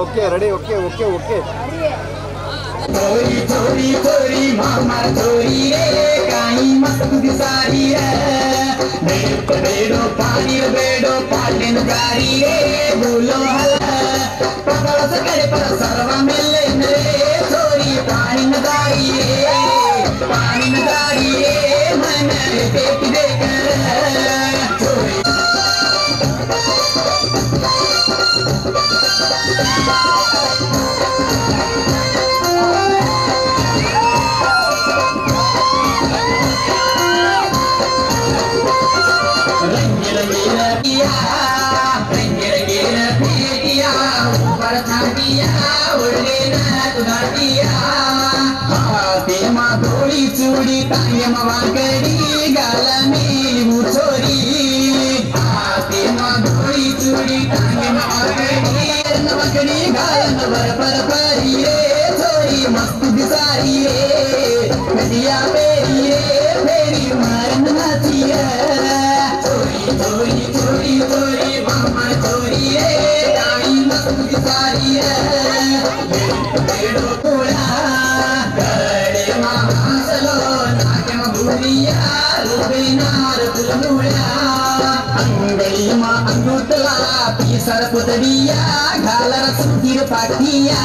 Okay ready okay okay okay थोड़ी थोड़ी थोड़ी मामा थोड़ी रे काई मस्त सारी है बेड़ो बेड़ो पालन गारी रे बोलो हल्ला पकड़ सके पर सरवा मिले रे थोड़ी पानी नगारी रे मन पेट दे कर थोड़ी थोड़ी चूड़ी टांगे मवाकड़ी गाला मेली मुछोरी थोड़ी चूड़ी टांगे मवाकड़ी गाला नवर पर परी रे थोड़ी मस्त बिसारी रे कटिया मेरी रे मेरी मारन नाची है थोड़ी थोड़ी थोड़ी थोड़ी मामा थोड़ी रे टाई मस्त बिसारी है बेड़ो कोड़ा गड़े मामा चलो नाके मबूरिया रूबेनार तुलमुड़ा अंगली मा अंगुतला पीसर पुतरिया घालर सुधीर पाटिया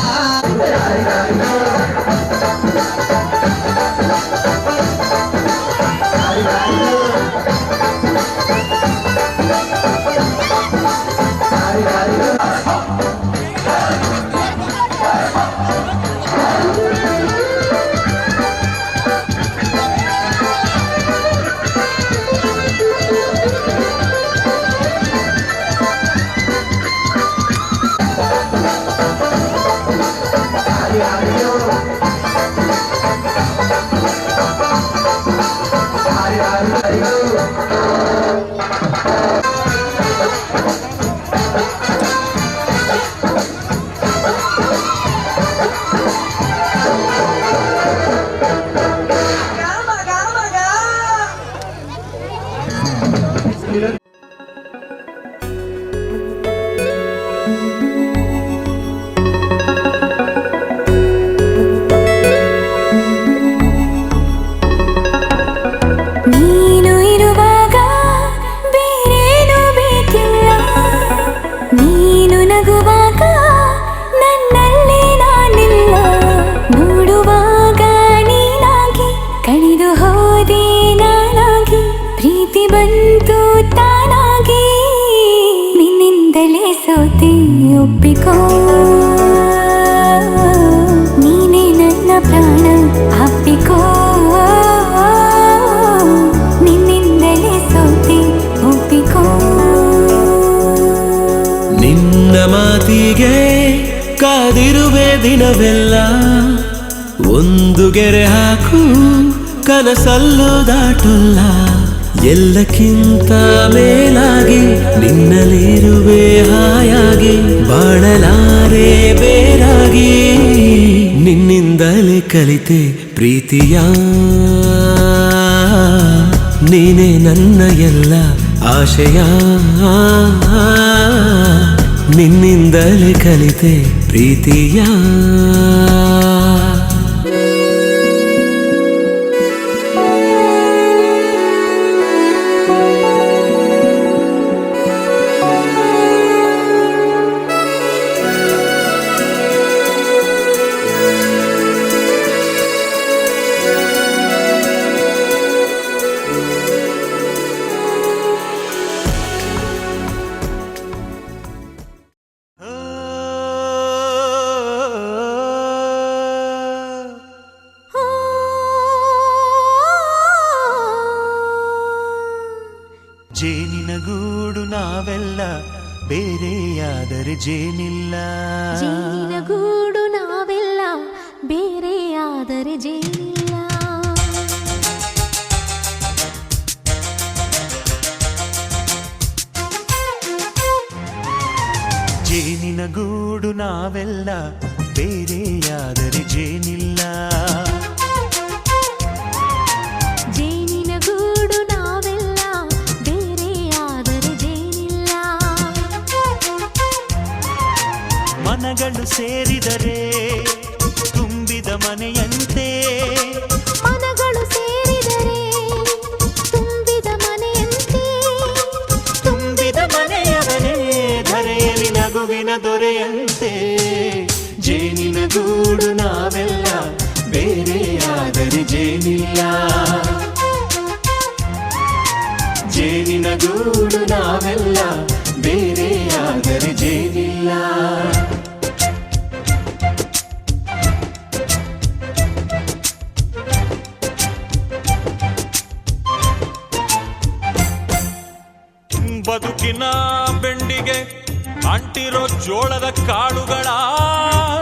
ಒಪ್ಪಿಕೋ ನೀನೇ ನನ್ನ ಪ್ರಾಣ ಅಪ್ಪಿಕೋ ನಿನ್ನಿಂದಲೇ ಸೋತೆ ಒಪ್ಪಿಕೋ ನಿನ್ನ ಮಾತಿಗೆ ಕಾದಿರುವೆ ದಿನವೆಲ್ಲ ಒಂದು ಗೆರೆ ಹಾಕು ಕನಸಲ್ಲೂ ದಾಟುಲ್ಲ ಎಲ್ಲಕ್ಕಿಂತ ಮೇಲಾಗಿ ನಿನ್ನಲ್ಲಿರುವೆ ಹಾಯಾಗಿ ಬಾಳಲಾರೆ ಬೇರಾಗಿ ನಿನ್ನಿಂದಲೇ ಕಲಿತೆ ಪ್ರೀತಿಯ ನೀನೇ ನನ್ನ ಎಲ್ಲ ಆಶಯ ನಿನ್ನಿಂದಲೇ ಕಲಿತೆ ಪ್ರೀತಿಯ ಜೇನಿನ ಗೂಡು ನಾವೆಲ್ಲ ಬೇರೆಯಾದರೆ ಜೇನಿಲ್ಲ ಜೇನಿನ ಗೂಡು ನಾವೆಲ್ಲ ಬೇರೆಯಾದರೆ ಜೇನಿಲ್ಲ ಜೇನಿನ ಗೂಡು ನಾವೆಲ್ಲ ಬೇರೆಯಾದರೆ ಜೇನಿಲ್ಲ ಜೇನಿನ ಗೂಡು ನಾವೆಲ್ಲ ಬೇರೆಯಾದರೆ ಜೇನಿಲ್ಲ ಮನಗಳು ಸೇರಿದರೆ ತುಂಬಿದ ಮನೆಯಂತೆ ಮನಗಳು ಸೇರಿದರೆ ತುಂಬಿದ ಮನೆಯಂತೆ ತುಂಬಿದ ಮನೆಯವನೇ ಧರೆಯಲ್ಲಿ ನಗುವಿನ ದೊರೆಯಂತೆ ಜೇನಿನ ಗೂಡು ನಾವೆಲ್ಲ ಬೇರೆಯಾದರೆ ಜೇನಿಲ್ಲ ಜೇನಿನ ಗೂಡು ನಾವೆಲ್ಲ ಬೇರೆಯಾದರೆ ಜೇನಿಲ್ಲ ಬದುಕಿನ ಬೆಂಡಿಗೆ ಅಂಟಿರೋ ಜೋಳದ ಕಾಳುಗಳ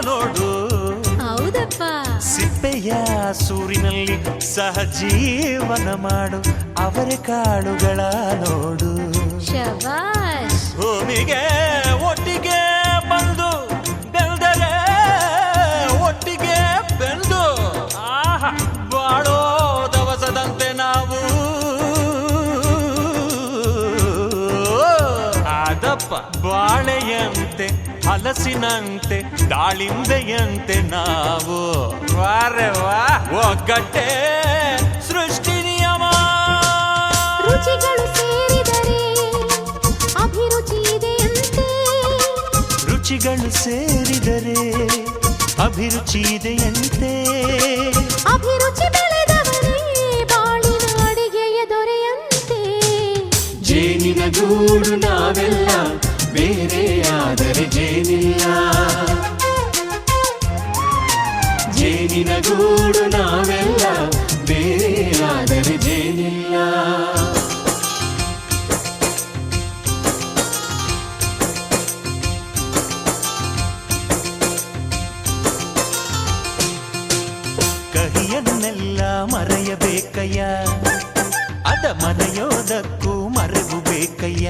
ನೋಡು ಹೌದಪ್ಪ ಸಿಪ್ಪೆಯ ಸೂರಿನಲ್ಲಿ ಸಹಜೀವನ ಮಾಡು ಅವರೆ ಕಾಳುಗಳ ನೋಡು ಶಬಾಷ್ ಭೂಮಿಗೆ ಒಟ್ಟಿಗೆ ಬಂದು ಬೆಳೆದರೆ ಒಟ್ಟಿಗೆ ಬೆಂದು ಆಹಾ ಬಾಳೋ ದವಸದಂತೆ ನಾವು ಅದಪ್ಪ ಬಾಳೆಯಂತೆ ಹಲಸಿನಂತೆ ದಾಳಿಂಬೆಯಂತೆ ನಾವು ವಾರೆ ವಾ ಒಗ್ಗಟ್ಟೆ ಸೃಷ್ಟಿ ನಿಯಮ ರುಚಿಗಳು ಸೇರಿದರೆ ಅಭಿರುಚಿ ಇದೆಯಂತೆ ರುಚಿಗಳು ಸೇರಿದರೆ ಅಭಿರುಚಿ ಇದೆಯಂತೆ ಅಭಿರುಚಿ ಬೆಳೆದವರೇ ಬಾಳಿನ ಅಡಿಗೆಯ ದೊರೆಯಂತೆ ಜೇನಿನ ಗೂಡು ನಾವೆಲ್ಲ ಬೇರೆಯಾದರೆ ಜೇನಿಲ್ಲ ಜೇನಿನ ಗೂಡು ನಾವೆಲ್ಲ ಬೇರೆಯಾದರೆ ಜೇನಿಲ್ಲ ಕಹಿಯನ್ನೆಲ್ಲ ಮರೆಯಬೇಕಯ್ಯ ಅದ ಮರೆಯೋದಕ್ಕೂ ಮರೆವು ಬೇಕಯ್ಯ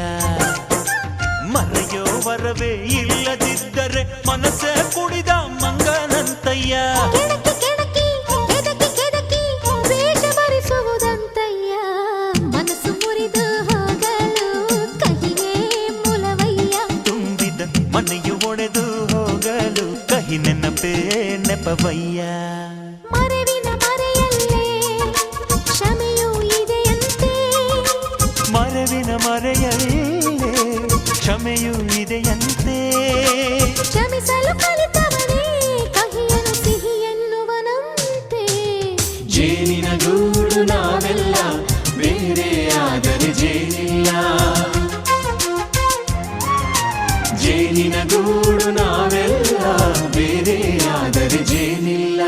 ಮರೆಯೋ ವರವೇ ಇಲ್ಲದಿದ್ದರೆ ಮನಸ್ಸೇ ಕುಡಿದ ಮಂಗನಂತಯ್ಯ ಕೆಣಕಿ ಕೆಣಕಿ ಕೆದಕಿ ಕೆದಕಿ ವೇಷ ಭರಿಸುವುದಂತಯ್ಯ ಮನಸ್ಸು ಮುರಿದು ಹೋಗಲು ಕಹಿಯೇ ಮೂಲವಯ್ಯ ತುಂಬಿದ ಮನೆಯು ಒಡೆದು ಹೋಗಲು ಕಹಿ ನೆನಪೇ ನೆಪವಯ್ಯ ಮರೆವಿನ ಮರೆಯಲ್ಲೇ ಕ್ಷಮೆಯೂ ಇದೆಯಂತೆ ಮರೆವಿನ ಮರೆಯಲ್ಲೇ ಕ್ಷಮೆಯೂ ಇದೆಯಂತೆ ಕ್ಷಮಿಸಲು ಕಲಿತವನೇ ಕಹಿಯನು ಸಿಹಿ ಎನ್ನುವನಂತೆ ಜೇನಿನ ಗೂಡು ನಾವೆಲ್ಲ ಬೇರೆಯಾದರೆ ಜೇನಿಲ್ಲ ಜೇನಿನ ಗೂಡು ನಾವೆಲ್ಲ ಬೇರೆಯಾದರೆ ಜೇನಿಲ್ಲ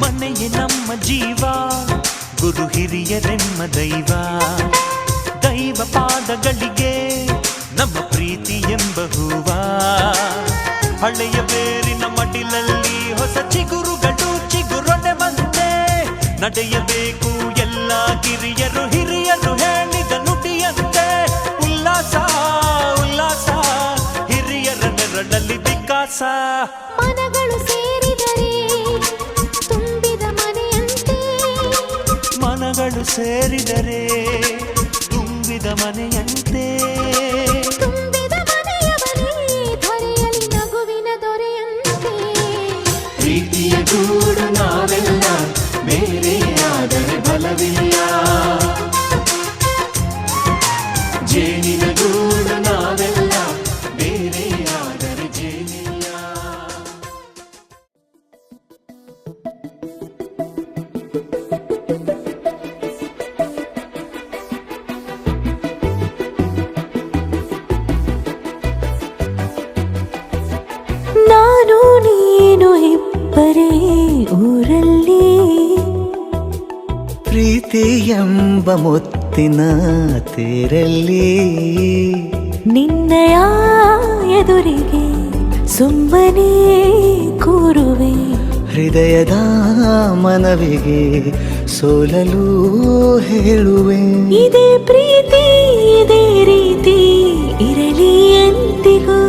ಮನೆಯೇ ನಮ್ಮ ಜೀವ ಗುರು ಹಿರಿಯರೆಮ್ಮ ದೈವ ದೈವ ಪಾದಗಳಿಗೆ ನಮ್ಮ ಪ್ರೀತಿ ಎಂಬ ಹೂವ ಹಳೆಯ ಬೇರಿನ ಮಡಿಲಲ್ಲಿ ಹೊಸ ಚಿಗುರುಗಳು ಚಿಗುರೊಡೆ ಬಂತೆ ನಡೆಯಬೇಕು ಎಲ್ಲ ಕಿರಿಯರು ಹಿರಿಯರು ಹೇಳಿದ ನುಡಿಯಂತೆ ಉಲ್ಲಾಸ ಉಲ್ಲಾಸ ಹಿರಿಯರ ನೆರಳಲ್ಲಿ ವಿಕಾಸ ಮನಗಳು ಸೇರಿದರೆ ತುಂಬಿದ ಮನೆಯಂತೆ ಮನಗಳು ಸೇರಿದರೆ ತುಂಬಿದ ಮನೆಯಂತೆ ತುಂಬಿದ ಮನೆಯವನೇ ಧರೆಯಲ್ಲಿ ನಗುವಿನ ದೊರೆಯಂತೆ ಪ್ರೀತಿಯ ಗೂಡು ನಾವೆಲ್ಲ ಬೇರೆಯಾದರೆ ಬಲವಿಲ್ಲ ಜೇನಿನ ಗೂಡು ನಾವೆಲ್ಲ ಬೇರೆಯಾದರೆ ಜೇನಿಲ್ಲ ನಾನು ನೀನು ಇಬ್ಬರೇ ಊರಲ್ಲಿ ಪ್ರೀತಿ ಎಂಬ ಮುತ್ತಿನ ತೇರಲ್ಲಿ ನಿನ್ನಯ ಎದುರಿಗೆ ಸುಮ್ಮನೆ ಕೂರುವೆ, ಹೃದಯದ ಮನವಿಗೆ ಸೋಲಲು ಹೇಳುವೆ. ಇದೇ ಪ್ರೀತಿ ಇದೇ ರೀತಿ ಇರಲಿ ಎಂದಿಗೂ.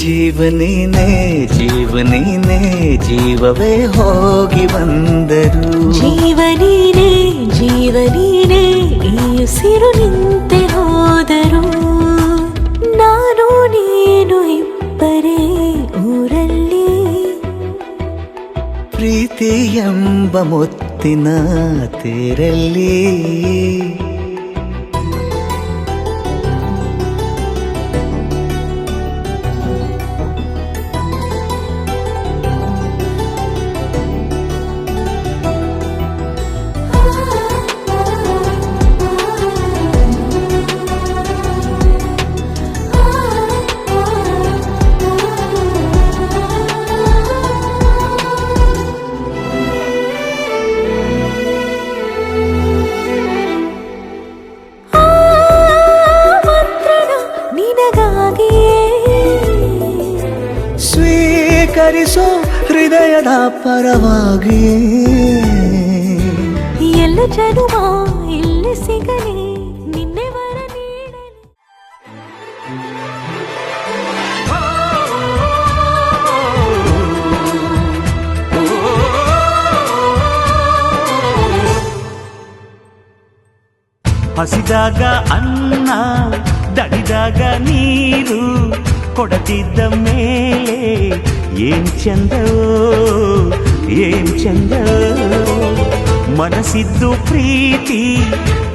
ಜೀವನೇನೆ ಜೀವನೇನೆ ಜೀವವೇ ಹೋಗಿ ಬಂದರು. ಜೀವನೀನೇ ಜೀವನೀನೇ ಈ ಉಸಿರು ನಿಂತೆ ಹೋದರು. ನಾನು ನೀನು ಇಬ್ಬರೇ ಊರಲ್ಲಿ, ಪ್ರೀತಿ ಎಂಬ ಮುತ್ತಿನ ತೇರಲ್ಲಿ. ಸ್ವೀಕರಿಸೋ ಹೃದಯದ ಪರವಾಗಿ. ಎಲ್ಲ ಜನುಮ ಇಲ್ಲಿ ಸಿಗಲಿ ನಿನ್ನೆ ವರ ನೀಡಲಿ. ಹಸಿದಾಗ ಅನ್ನ, ದಡಿದಾಗ ನೀರು ಕೊಡದಿದ್ದ ಮೇಲೆ ಏನ್ ಚಂದವೋ ಏನ್ ಚಂದವೋ. ಮನಸ್ಸಿದ್ದು ಪ್ರೀತಿ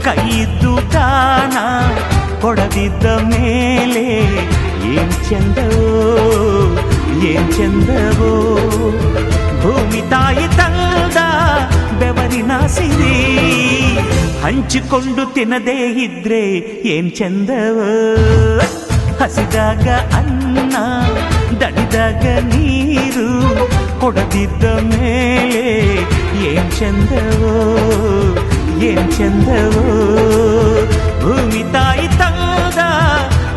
ಕೈಯಿದ್ದು ದಾನ ಕೊಡದಿದ್ದ ಮೇಲೆ ಏನ್ ಚಂದವೋ ಏನ್ ಚಂದವೋ. ಭೂಮಿ ತಾಯಿ ತಂದ ಬೆವರಿನ ಸಿರಿ ಹಂಚಿಕೊಂಡು ತಿನ್ನದೇ ಇದ್ರೆ ಏನ್ ಚಂದವೋ. ಹಸಿದಾಗ ಅನ್ನ, ದಡಿದಾಗ ನೀರು ಕೊಡದಿದ್ದ ಮೇಲೆ ಏನ್ ಚಂದವೋ ಏನ್ ಚಂದವೋ. ಭೂಮಿ ತಾಯಿ ತಂದ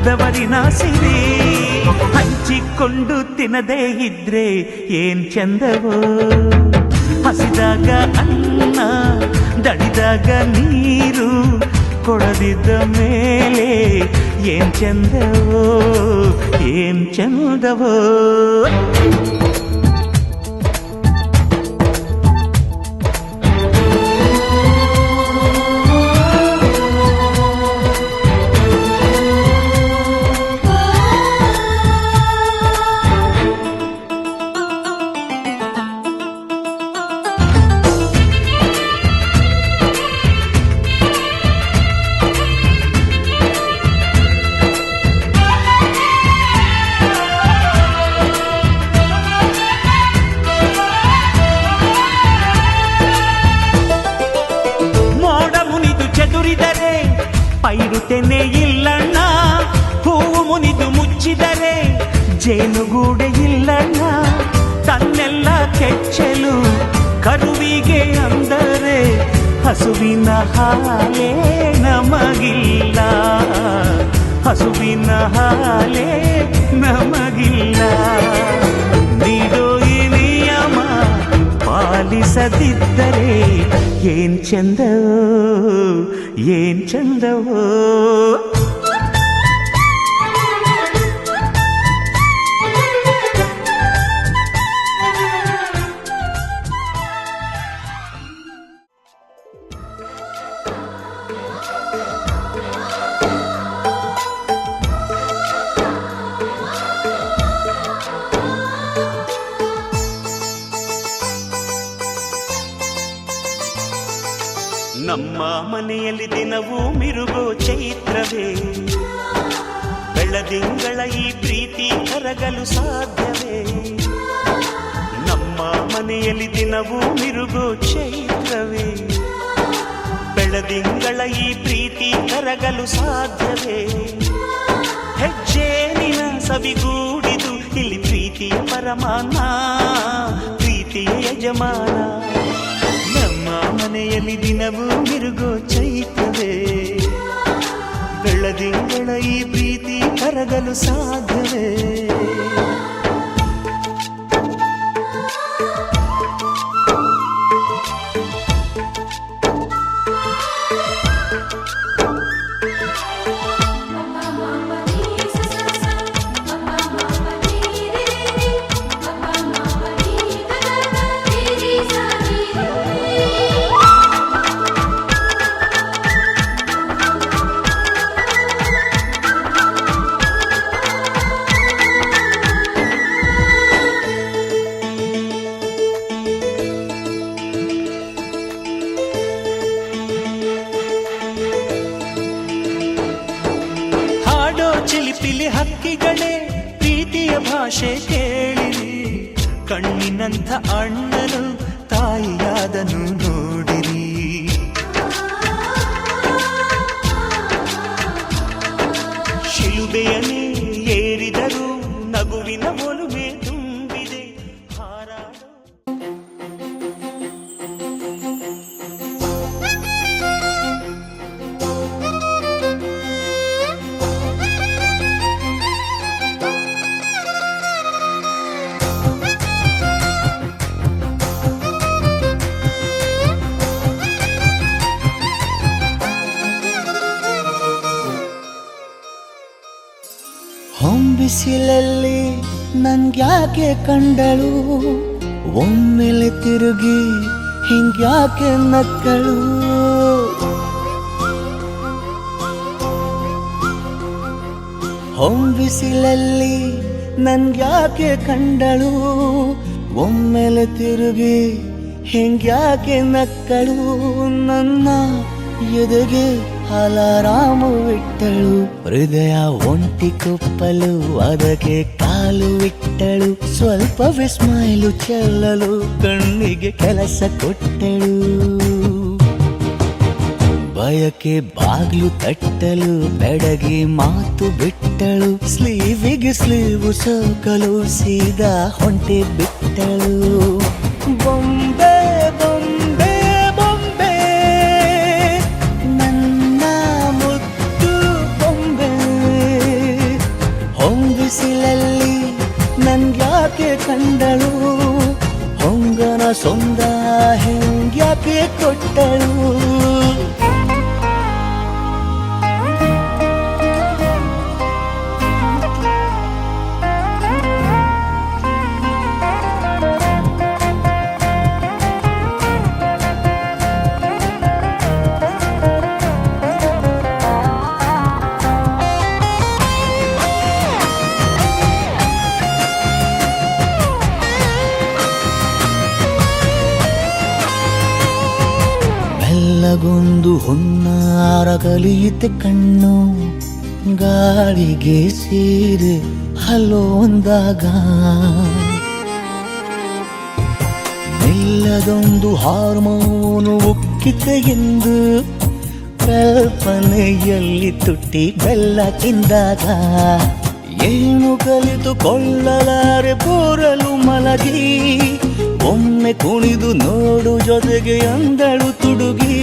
ಬೆವರಿನ ಸಿರಿ ಹಂಚಿಕೊಂಡು ತಿನ್ನದೇ ಇದ್ರೆ ಏನ್ ಚಂದವೋ. ಹಸಿದಾಗ ಅನ್ನ, ದಡಿದಾಗ ನೀರು ಕೊಡದಿದ್ದ ಮೇಲೆ ಏನ್ ಚಂದವೋ ಏನ್ ಚಂದವೋ. ಪೈರುತೆನೆ ಇಲ್ಲಣ್ಣ, ಹೂವು ಮುನಿದು ಮುಚ್ಚಿದರೆ ಜೇನುಗೂಡೆ ಇಲ್ಲಣ್ಣ. ತನ್ನೆಲ್ಲ ಕೆಚ್ಚಲು ಕರುವಿಗೆ ಅಂದರೆ ಹಸುವಿನ ಹಾಲೇ ನಮಗಿಲ್ಲ, ಹಸುವಿನ ಹಾಲೇ ನಮಗಿಲ್ಲ. ನೀಡೋ ಈ ನಿಯಮ ಪಾಲಿಸದಿದ್ದರೆ ಏನ್ ಚಂದವೋ ಏನ್ ಚಂದವೋ. ನಮ್ಮ ಮನೆಯಲ್ಲಿ ದಿನವೂ ಮಿರುಗೋ ಚೈತ್ರವೇ, ಬೆಳದಿಂಗಳ ಈ ಪ್ರೀತಿ ಕರಗಲು ಸಾಧ್ಯವೇ. ನಮ್ಮ ಮನೆಯಲ್ಲಿ ದಿನವೂ ಮಿರುಗೋ ಚೈತ್ರವೇ, ಬೆಳದಿಂಗಳ ಈ ಪ್ರೀತಿ ಕರಗಲು ಸಾಧ್ಯವೇ. ಹೆಜ್ಜೇನಿನ ಸವಿಗೂಡಿದು ಇಲ್ಲಿ ಪ್ರೀತಿಯ ಪರಮಾನ, ಪ್ರೀತಿಯ ಯಜಮಾನ. ನಮ್ಮ ಮನೆಯಲ್ಲಿ ದಿನವೂ ಮಿರುಗೋ ಚೈತ್ರವೇ, ಬೆಳದಿಂಗಳ ಈ ಪ್ರೀತಿ ಕರಗಲು ಸಾಧ್ಯವೇ? ಚಿಲಿಪಿಲಿ ಹಕ್ಕಿಗಳೇ ಪ್ರೀತಿಯ ಭಾಷೆ ಕೇಳಿರಿ, ಕಣ್ಣಿನಂಥ ಅಣ್ಣನು ತಾಯಿಯಾದನು ನೋಡಿರಿ. ಶಿಲುಬೆಯನ್ನೇ ಏರಿದರು ನಗುವಿನ ಒಲುಮೆ ತುಂಬಿದೆ ಹಾರಾಡೋ. ಹೊಂಬಿಸಿಲಲ್ಲಿ ನನ್ಗ್ಯಾಕೆ ಕಂಡಳು, ಒಮ್ಮೆಲೆ ತಿರುಗಿ ಹಿಂಗ್ಯಾಕೆ ನಕ್ಕಳು. ಹೊಂಬಿಸಿಲಲ್ಲಿ ನನ್ಗ್ಯಾಕೆ ಕಂಡಳು, ಒಮ್ಮೆಲೆ ತಿರುಗಿ ಹಿಂಗ್ಯಾಕೆ ನಕ್ಕಳು. ನನ್ನ ಎದೆಗೆ ಅಲಾರಾಮು ಇಟ್ಟಳು, ಹೃದಯ ಒಂಟಿ ಕೊಪ್ಪಲು ಅದಕ್ಕೆ ಕಾಲು ಇಟ್ಟಳು. ಸ್ವಲ್ಪ ವಿಸ್ಮೈಲು ಚೆಲ್ಲಲು ಕಣ್ಣಿಗೆ ಕೆಲಸ ಕೊಟ್ಟಳು, ಬಯಕೆ ಬಾಗ್ಲು ತಟ್ಟಲು ಬೆಡಗಿ ಮಾತು ಬಿಟ್ಟಳು. ಸ್ಲೀವಿಗೆ ಸ್ಲೀವು ಸೋಕಲು ಸೀದಾ ಹೊಂಟೆ ಬಿಟ್ಟಳು. ಬೊಂಬೆ ಬೊಂಬೆ ಬೊಂಬೆ ನನ್ನ ಮುದ್ದು ಬೊಂಬೆ. ಹೊಂಬಿಸಿಲಲ್ಲಿ ನನ್ಗ್ಯಾಕೆ ಕಂಡಳು, ಹೊಂಗನ ಸೊಂದ ಹೆಂಗ್ಯಾಕೆ ಕೊಟ್ಟಳು. ಮೆಲ್ಲಗೊಂದು ಹುನ್ನಾರ ಕಲಿಯುತ್ತೆ ಕಣ್ಣು, ಗಾಳಿಗೆ ಸೀರೆ ಹಲೋಂದಾಗ. ಮೆಲ್ಲದೊಂದು ಹಾರ್ಮೋನು ಉಕ್ಕಿತೆ ಎಂದು ಕಲ್ಪನೆಯಲ್ಲಿ ತುಟ್ಟಿ ಬೆಲ್ಲ ತಿಂದಾಗ. ಏನು ಕಲಿತುಕೊಳ್ಳಲಾರೆ ಬೋರಲು ಮಲಗಿ, ಒಮ್ಮೆ ಕುಣಿದು ನೋಡು ಜೊತೆಗೆ ಅಂದಳು ತುಡುಗಿ.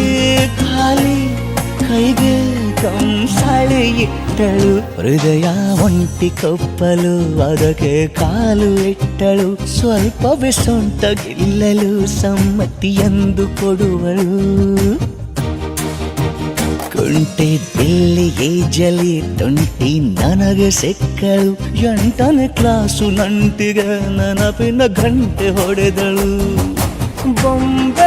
ಖಾಲಿ ಕೈಗೆ ಕಂಸಾಳೆ ಇಟ್ಟಳು, ಹೃದಯ ಒಂಟಿ ಕೊಪ್ಪಲು ಅದಕ್ಕೆ ಕಾಲು ಇಟ್ಟಳು. ಸ್ವಲ್ಪವೇ ಸೊಂಟ ಗೆಲ್ಲಲು ಸಮ್ಮತಿಯೆಂದು ಕೊಡುವಳು. ಕುಂಟೆ ಬಿಲ್ಲಿಗೆ ಜಲಿ ತುಂಟಿ ನನಗೆ ಸಿಕ್ಕಳು, 8ನೇ ಕ್ಲಾಸು ನಂಟಿಗೆ ನೆನಪಿನ ಗಂಟೆ ಹೊಡೆದಳು. ಬೊಂಬೆ